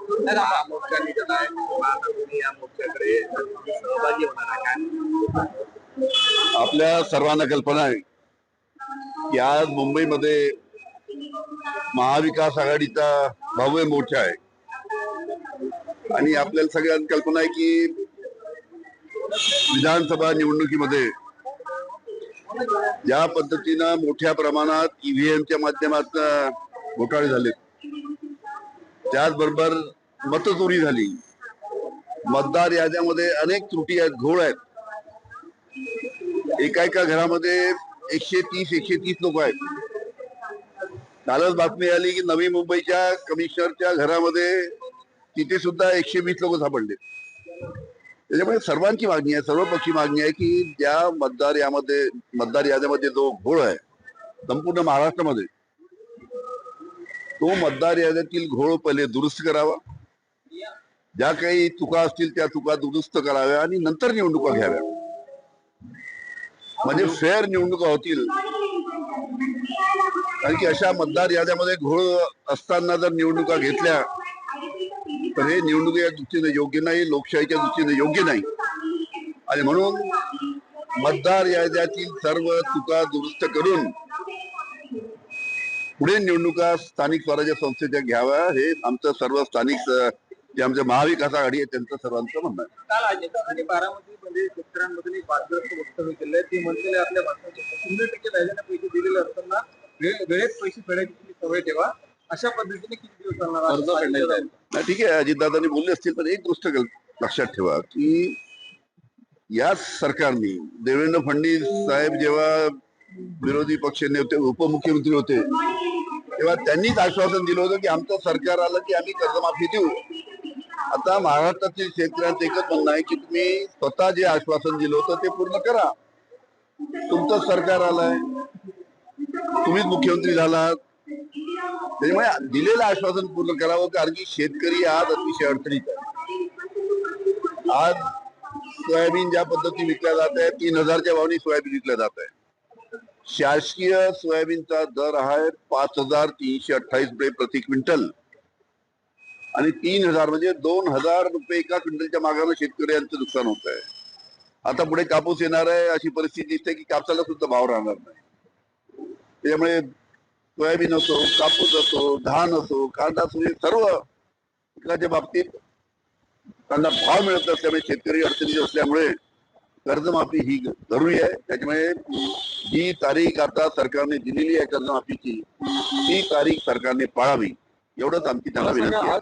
मोर्चा निघत आहे आता तुम्ही या मोर्चाकडे सहभागी होणार आहे काय? आपल्या सर्वांना कल्पना आहे की आज मुंबईमध्ये महाविकास आघाडीचा भव्य मोर्चा आहे आणि आपल्याला सगळ्यांना कल्पना आहे की विधानसभा निवडणुकीमध्ये ज्या पद्धतीनं मोठ्या प्रमाणात ईव्हीएमच्या माध्यमातून घोटाळे झाले, त्याचबरोबर मतचोरी झाली, मतदार याद्यामध्ये अनेक त्रुटी आहेत, घोळ आहेत. एका घरामध्ये 130 लोक आहेत. कालच बातमी आली की नवी मुंबईच्या कमिशनरच्या घरामध्ये तिथे सुद्धा 120 लोक सापडले. त्याच्यामुळे सर्वांची मागणी आहे, सर्वपक्षी मागणी आहे की ज्या मतदार याद्यामध्ये जो घोळ आहे संपूर्ण महाराष्ट्रामध्ये, तो मतदार याद्यातील घोळ पहिले दुरुस्त करावा, ज्या काही चुका असतील त्या चुका दुरुस्त कराव्या आणि नंतर निवडणुका घ्याव्या, म्हणजे फेअर निवडणुका होतील. कारण की अशा मतदार याद्यामध्ये घोळ असताना जर निवडणुका घेतल्या तर हे निवडणुकीच्या दृष्टीने योग्य नाही, लोकशाहीच्या दृष्टीने योग्य नाही. आणि म्हणून मतदार याद्यातील सर्व चुका दुरुस्त करून पुढे निवडणुका स्थानिक स्वराज्य संस्थेच्या घ्याव्या, हे आमचं सर्व स्थानिक जे आमचं महाविकास आघाडी आहे त्यांचं सर्वांचं म्हणणं आहे. काल अजितदादांनी बारामतीमध्ये शेतकऱ्यांमध्ये एक वादग्रस्त वक्तव्य केलंय. ते म्हणलेले आपल्या भाषणाचे 100% व्याजाने पैसे दिलेले असताना वेळेत पैसे फेडायची सवय ठेवा, अशा पद्धतीने किती दिवस चालणार कर्ज फेडण्याचं? ठीक आहे, अजितदादांनी बोलले असतील, पण एक गोष्ट लक्षात ठेवा की या सरकारने देवेंद्र फडणवीस साहेब जेव्हा विरोधी पक्ष नेते उपमुख्यमंत्री होते तेव्हा त्यांनीच आश्वासन दिलं होतं की आमचं सरकार आलं की आम्ही कर्जमाफी देऊ. आता महाराष्ट्रातील शेतकऱ्यांचं एकच म्हणणं आहे की तुम्ही स्वतः जे आश्वासन दिलं होतं ते पूर्ण करा. तुमचं सरकार आलंय, तुम्हीच मुख्यमंत्री झालात, त्याच्यामुळे दिलेलं आश्वासन पूर्ण करावं. कारण की शेतकरी आज अतिशय अडचणीत आहे. आज सोयाबीन ज्या पद्धती विकल्या जात आहे 3000च्या भावाने सोयाबीन विकल्या जात आहे. शासकीय सोयाबीनचा दर आहे 5328 रुपये प्रति क्विंटल आणि 3000 म्हणजे 2000 रुपये एका क्विंटलच्या मागानं शेतकऱ्यांचं नुकसान होत आहे. आता पुढे कापूस येणार आहे, अशी परिस्थिती दिसते की कापसाला सुद्धा भाव राहणार नाही. त्यामुळे सोयाबीन असो, कापूस असो, धान असो, कांदा असो, हे सर्व पिकाच्या बाबतीत त्यांना भाव मिळत असल्यामुळे शेतकरी अडचणीत असल्यामुळे कर्जमाफी ही जरुरी आहे. त्याच्यामुळे जी तारीख आता सरकारने दिलेली आहे कर्जमाफीची, ती तारीख सरकारने पाळावी, एवढंच आमची त्यांना विनंती आहे.